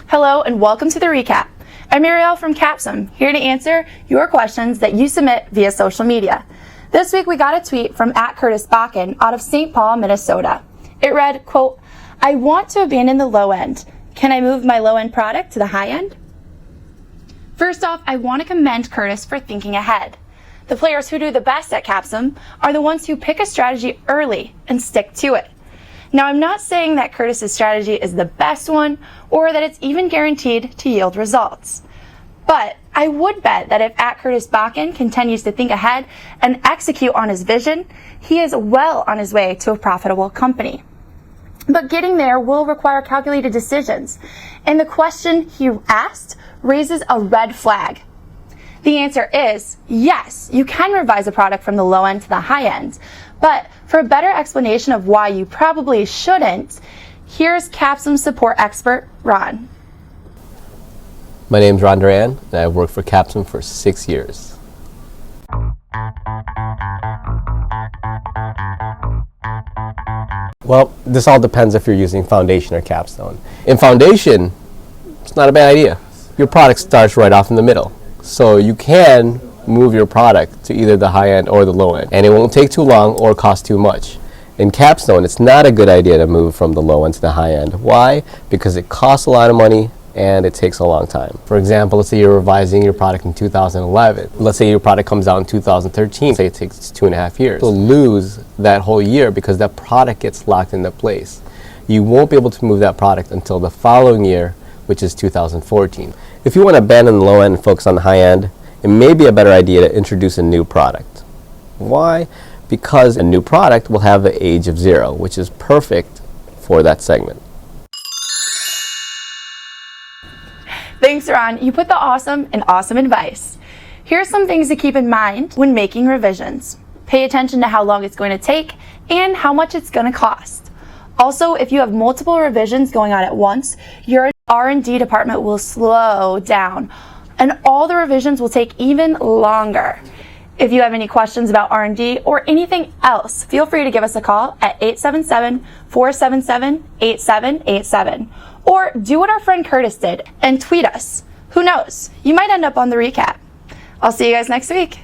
Hello and welcome to the ReCAP. I'm Ariel from Capsim, here to answer your questions that you submit via social media. This week we got a tweet from @CurtisBakken out of St. Paul, Minnesota. It read, quote, "I want to abandon the low end. Can I move my low end product to the high end?" First off, I want to commend Curtis for thinking ahead. The players who do the best at Capsim are the ones who pick a strategy early and stick to it. Now, I'm not saying that Curtis's strategy is the best one or that it's even guaranteed to yield results. But I would bet that if @CurtisBakken continues to think ahead and execute on his vision, he is well on his way to a profitable company. But getting there will require calculated decisions, and the question he asked raises a red flag. The answer is yes, you can revise a product from the low end to the high end. But for a better explanation of why you probably shouldn't, here's Capsim support expert Ron. My name's Ron Duran, and I've worked for Capsim for 6 years. Well, this all depends if you're using foundation or capstone. In foundation, it's not a bad idea. Your product starts right off in the middle. So you can move your product to either the high end or the low end, and it won't take too long or cost too much. In capstone, it's not a good idea to move from the low end to the high end. Why? Because it costs a lot of money and it takes a long time. For example, let's say you're revising your product in 2011. Let's say your product comes out in 2013. Say it takes 2.5 years. You'll lose that whole year because that product gets locked into place. You won't be able to move that product until the following year, which is 2014. If you want to abandon the low end and focus on the high end, it may be a better idea to introduce a new product. Why? Because a new product will have the age of 0, which is perfect for that segment. Thanks, Ron. You put the awesome in awesome advice. Here's some things to keep in mind when making revisions. Pay attention to how long it's going to take and how much it's going to cost. Also, if you have multiple revisions going on at once, your R&D department will slow down, and all the revisions will take even longer. If you have any questions about R&D or anything else, feel free to give us a call at 877-477-8787. Or do what our friend Curtis did and tweet us. Who knows? You might end up on the ReCAP. I'll see you guys next week.